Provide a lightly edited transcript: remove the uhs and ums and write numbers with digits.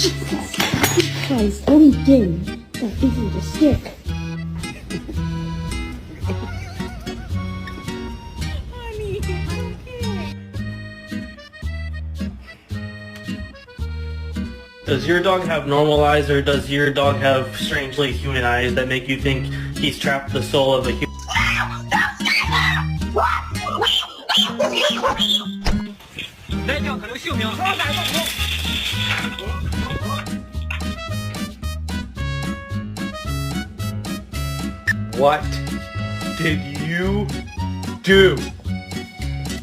Christ, let me game. That this is a stick. Honey, it's okay. Does your dog have normal eyes, or does your dog have strangely human eyes that make you think he's trapped the soul of a human? What did you do?